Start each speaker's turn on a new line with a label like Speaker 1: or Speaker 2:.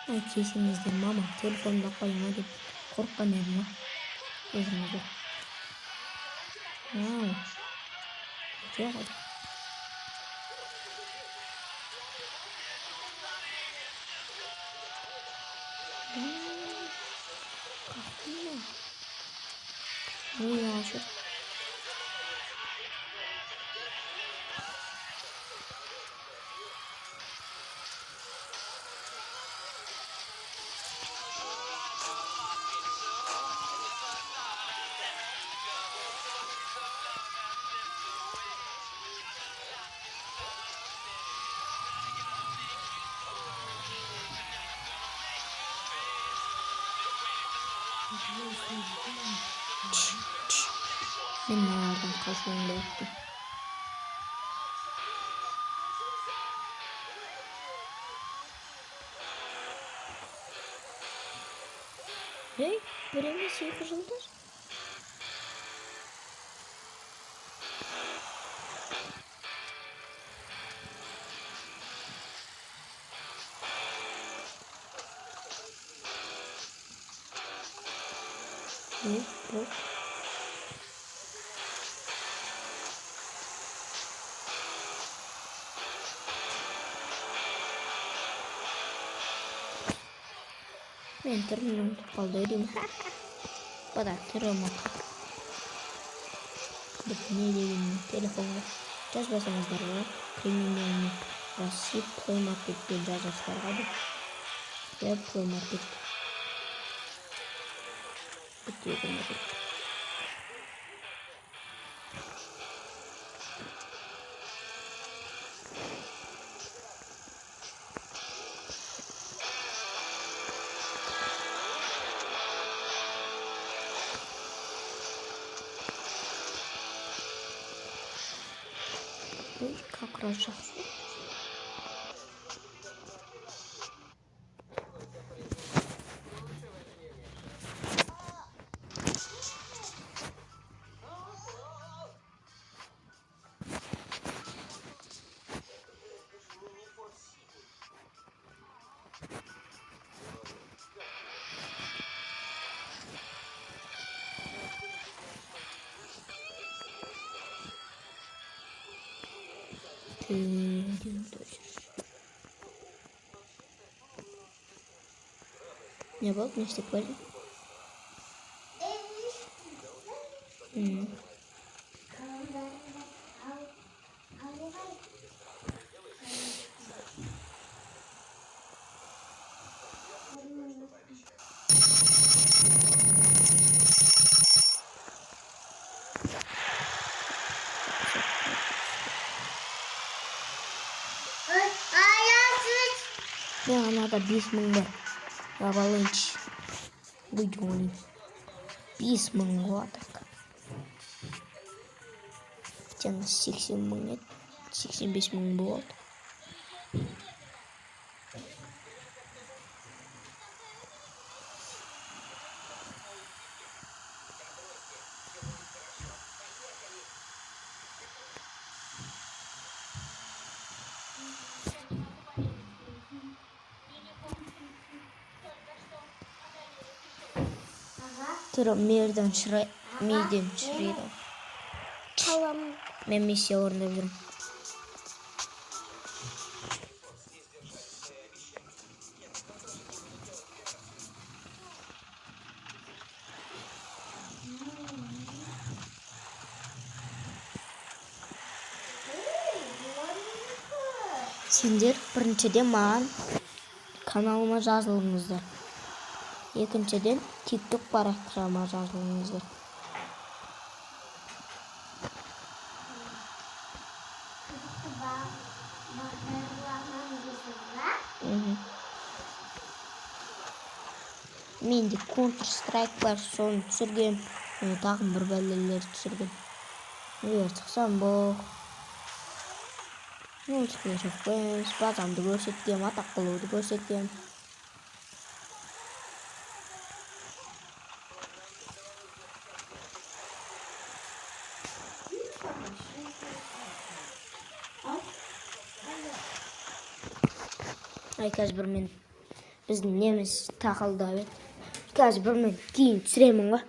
Speaker 1: Кесіңіздер, мама телефонда қойма деп қорыққан едім ғой өзіңіздер. Жоқ еді. Ашыр. Мен мыналардан қашуым керекті. Бір емес 2 жылдар. Бұл. Мен түрімнің ұмытып қалды деймін. Бада түрім ұмытып. Не дегенмен телефонға жазбасаңыздар ғой. Криминальный Россия Play Market'те жазасыздар ғой. Play Market. Бітеді. Как раз жақсы. Не болды, не істеп қойдың? Мен анада 5000 бар. Avalanche. Бұйдың 5000 қуатық. Жаңа 80 000 еді. 85 000 болды. Тұры мерден шырайды. Мен миссия орындап жүрмін. Сендер біріншіден маған каналыма жазылыңыздар. Екіншіден TikTok парақшама жазылыңыздар. Менде Counter Strike бар, соны түсіргем. Тағым бір бәлелер түсіргем. Егер шықсам бұл. Мультиплеер FPS, базамды көрсеткем, атақ қылуды көрсеткем. Қазір мен Bizning nemiz takıldı abi. Қазір bir men keyin түсіремін ғой.